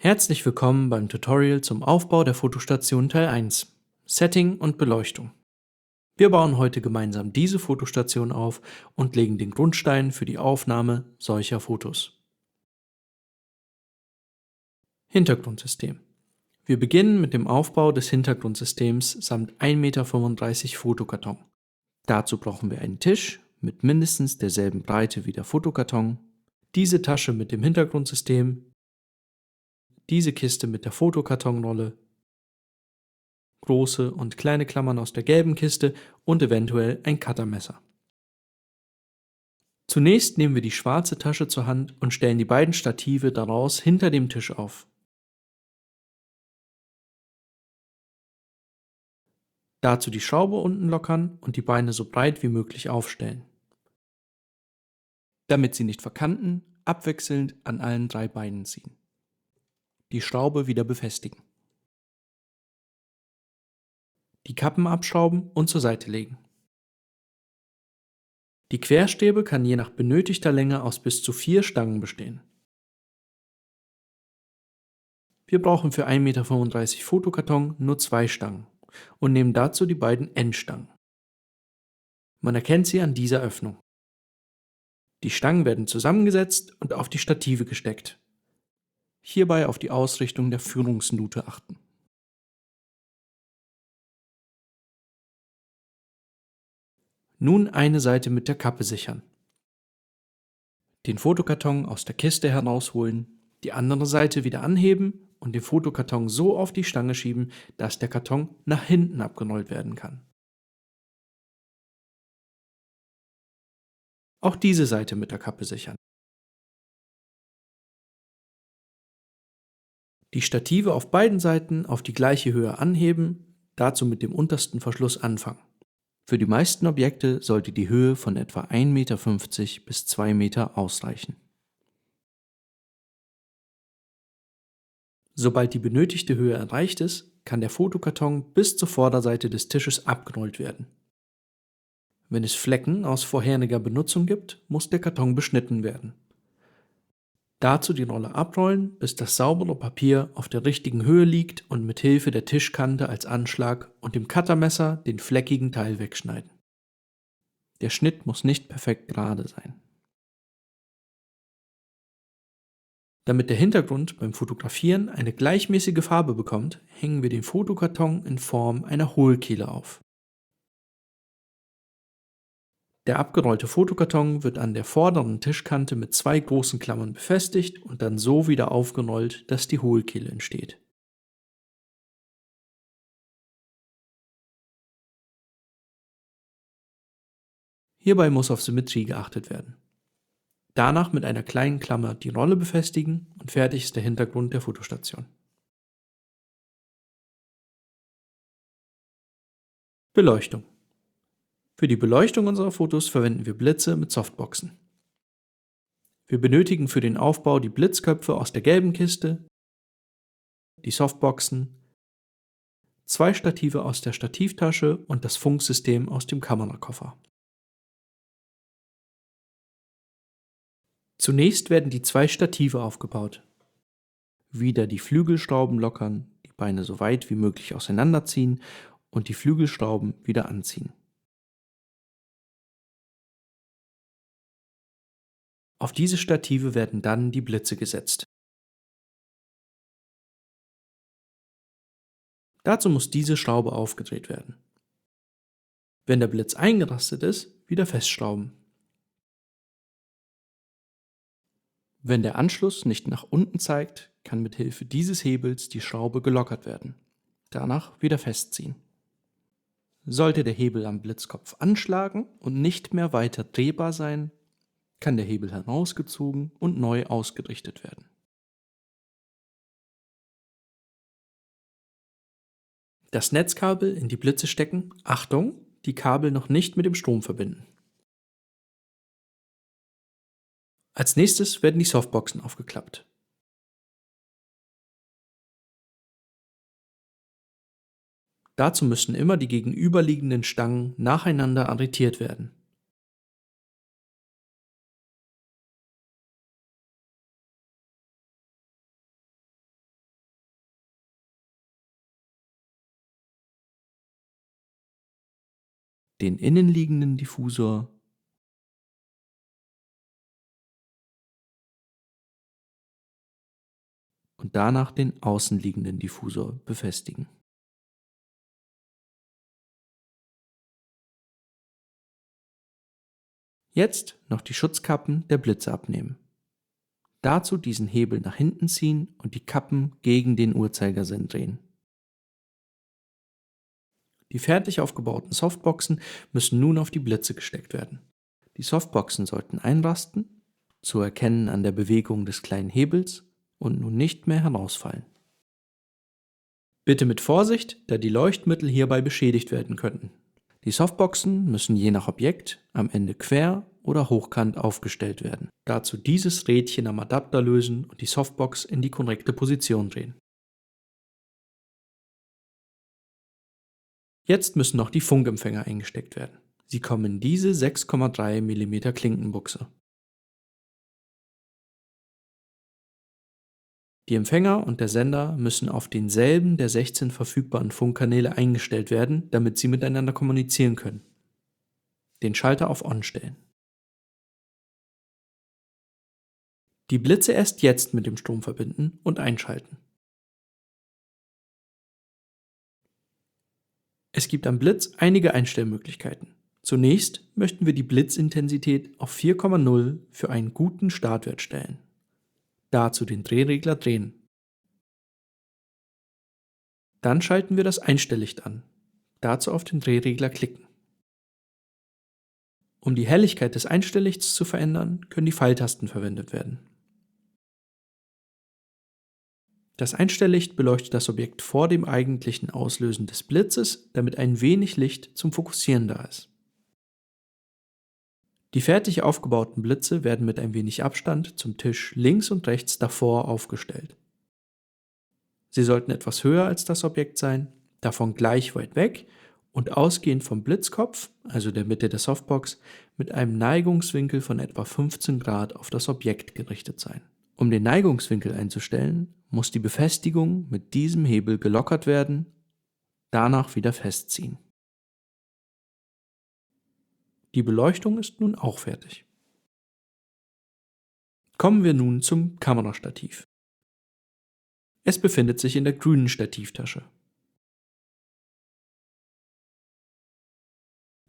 Herzlich willkommen beim Tutorial zum Aufbau der Fotostation Teil 1. Setting und Beleuchtung. Wir bauen heute gemeinsam diese Fotostation auf und legen den Grundstein für die Aufnahme solcher Fotos. Hintergrundsystem. Wir beginnen mit dem Aufbau des Hintergrundsystems samt 1,35 m Fotokarton. Dazu brauchen wir einen Tisch mit mindestens derselben Breite wie der Fotokarton, diese Tasche mit dem Hintergrundsystem, diese Kiste mit der Fotokartonrolle, große und kleine Klammern aus der gelben Kiste und eventuell ein Cuttermesser. Zunächst nehmen wir die schwarze Tasche zur Hand und stellen die beiden Stative daraus hinter dem Tisch auf. Dazu die Schraube unten lockern und die Beine so breit wie möglich aufstellen. Damit sie nicht verkanten, abwechselnd an allen 3 Beinen ziehen. Die Schraube wieder befestigen. Die Kappen abschrauben und zur Seite legen. Die Querstäbe kann je nach benötigter Länge aus bis zu 4 Stangen bestehen. Wir brauchen für 1,35 m Fotokarton nur 2 Stangen und nehmen dazu die beiden Endstangen. Man erkennt sie an dieser Öffnung. Die Stangen werden zusammengesetzt und auf die Stative gesteckt. Hierbei auf die Ausrichtung der Führungsnute achten. Nun eine Seite mit der Kappe sichern. Den Fotokarton aus der Kiste herausholen, die andere Seite wieder anheben und den Fotokarton so auf die Stange schieben, dass der Karton nach hinten abgerollt werden kann. Auch diese Seite mit der Kappe sichern. Die Stative auf beiden Seiten auf die gleiche Höhe anheben, dazu mit dem untersten Verschluss anfangen. Für die meisten Objekte sollte die Höhe von etwa 1,50 m bis 2 m ausreichen. Sobald die benötigte Höhe erreicht ist, kann der Fotokarton bis zur Vorderseite des Tisches abgerollt werden. Wenn es Flecken aus vorheriger Benutzung gibt, muss der Karton beschnitten werden. Dazu die Rolle abrollen, bis das saubere Papier auf der richtigen Höhe liegt und mit Hilfe der Tischkante als Anschlag und dem Cuttermesser den fleckigen Teil wegschneiden. Der Schnitt muss nicht perfekt gerade sein. Damit der Hintergrund beim Fotografieren eine gleichmäßige Farbe bekommt, hängen wir den Fotokarton in Form einer Hohlkehle auf. Der abgerollte Fotokarton wird an der vorderen Tischkante mit 2 großen Klammern befestigt und dann so wieder aufgerollt, dass die Hohlkehle entsteht. Hierbei muss auf Symmetrie geachtet werden. Danach mit einer kleinen Klammer die Rolle befestigen und fertig ist der Hintergrund der Fotostation. Beleuchtung. Für die Beleuchtung unserer Fotos verwenden wir Blitze mit Softboxen. Wir benötigen für den Aufbau die Blitzköpfe aus der gelben Kiste, die Softboxen, 2 Stative aus der Stativtasche und das Funksystem aus dem Kamerakoffer. Zunächst werden die 2 Stative aufgebaut. Wieder die Flügelschrauben lockern, die Beine so weit wie möglich auseinanderziehen und die Flügelschrauben wieder anziehen. Auf diese Stative werden dann die Blitze gesetzt. Dazu muss diese Schraube aufgedreht werden. Wenn der Blitz eingerastet ist, wieder festschrauben. Wenn der Anschluss nicht nach unten zeigt, kann mit Hilfe dieses Hebels die Schraube gelockert werden. Danach wieder festziehen. Sollte der Hebel am Blitzkopf anschlagen und nicht mehr weiter drehbar sein, kann der Hebel herausgezogen und neu ausgerichtet werden. Das Netzkabel in die Blitze stecken, Achtung, die Kabel noch nicht mit dem Strom verbinden. Als nächstes werden die Softboxen aufgeklappt. Dazu müssen immer die gegenüberliegenden Stangen nacheinander arretiert werden. den innenliegenden Diffusor und danach den außenliegenden Diffusor befestigen. Jetzt noch die Schutzkappen der Blitze abnehmen. Dazu diesen Hebel nach hinten ziehen und die Kappen gegen den Uhrzeigersinn drehen. Die fertig aufgebauten Softboxen müssen nun auf die Blitze gesteckt werden. Die Softboxen sollten einrasten, zu erkennen an der Bewegung des kleinen Hebels, und nun nicht mehr herausfallen. Bitte mit Vorsicht, da die Leuchtmittel hierbei beschädigt werden könnten. Die Softboxen müssen je nach Objekt am Ende quer oder hochkant aufgestellt werden. Dazu dieses Rädchen am Adapter lösen und die Softbox in die korrekte Position drehen. Jetzt müssen noch die Funkempfänger eingesteckt werden. Sie kommen in diese 6,3 mm Klinkenbuchse. Die Empfänger und der Sender müssen auf denselben der 16 verfügbaren Funkkanäle eingestellt werden, damit sie miteinander kommunizieren können. Den Schalter auf On stellen. Die Blitze erst jetzt mit dem Strom verbinden und einschalten. Es gibt am Blitz einige Einstellmöglichkeiten. Zunächst möchten wir die Blitzintensität auf 4,0 für einen guten Startwert stellen. Dazu den Drehregler drehen. Dann schalten wir das Einstelllicht an. Dazu auf den Drehregler klicken. Um die Helligkeit des Einstelllichts zu verändern, können die Pfeiltasten verwendet werden. Das Einstelllicht beleuchtet das Objekt vor dem eigentlichen Auslösen des Blitzes, damit ein wenig Licht zum Fokussieren da ist. Die fertig aufgebauten Blitze werden mit ein wenig Abstand zum Tisch links und rechts davor aufgestellt. Sie sollten etwas höher als das Objekt sein, davon gleich weit weg und ausgehend vom Blitzkopf, also der Mitte der Softbox, mit einem Neigungswinkel von etwa 15 Grad auf das Objekt gerichtet sein. Um den Neigungswinkel einzustellen, muss die Befestigung mit diesem Hebel gelockert werden, danach wieder festziehen. Die Beleuchtung ist nun auch fertig. Kommen wir nun zum Kamerastativ. Es befindet sich in der grünen Stativtasche.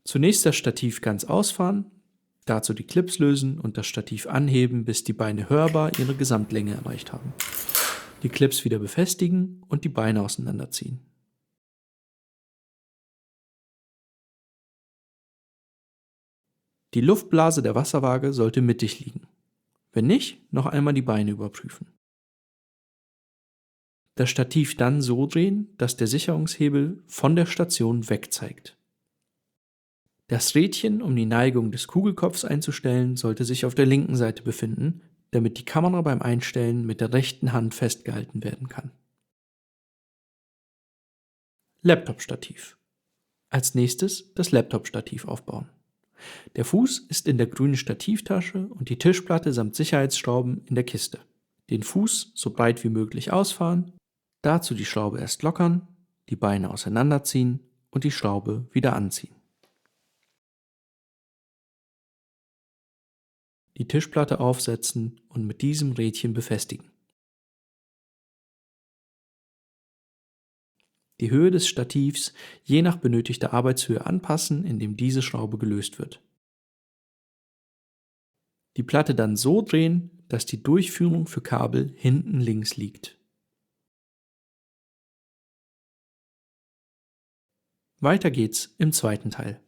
Zunächst das Stativ ganz ausfahren, dazu die Clips lösen und das Stativ anheben, bis die Beine hörbar ihre Gesamtlänge erreicht haben. Die Clips wieder befestigen und die Beine auseinanderziehen. Die Luftblase der Wasserwaage sollte mittig liegen. Wenn nicht, noch einmal die Beine überprüfen. Das Stativ dann so drehen, dass der Sicherungshebel von der Station weg zeigt. Das Rädchen, um die Neigung des Kugelkopfs einzustellen, sollte sich auf der linken Seite befinden, damit die Kamera beim Einstellen mit der rechten Hand festgehalten werden kann. Laptop-Stativ. Als nächstes das Laptop-Stativ aufbauen. Der Fuß ist in der grünen Stativtasche und die Tischplatte samt Sicherheitsschrauben in der Kiste. Den Fuß so breit wie möglich ausfahren, dazu die Schraube erst lockern, die Beine auseinanderziehen und die Schraube wieder anziehen. Die Tischplatte aufsetzen und mit diesem Rädchen befestigen. Die Höhe des Stativs je nach benötigter Arbeitshöhe anpassen, indem diese Schraube gelöst wird. Die Platte dann so drehen, dass die Durchführung für Kabel hinten links liegt. Weiter geht's im zweiten Teil.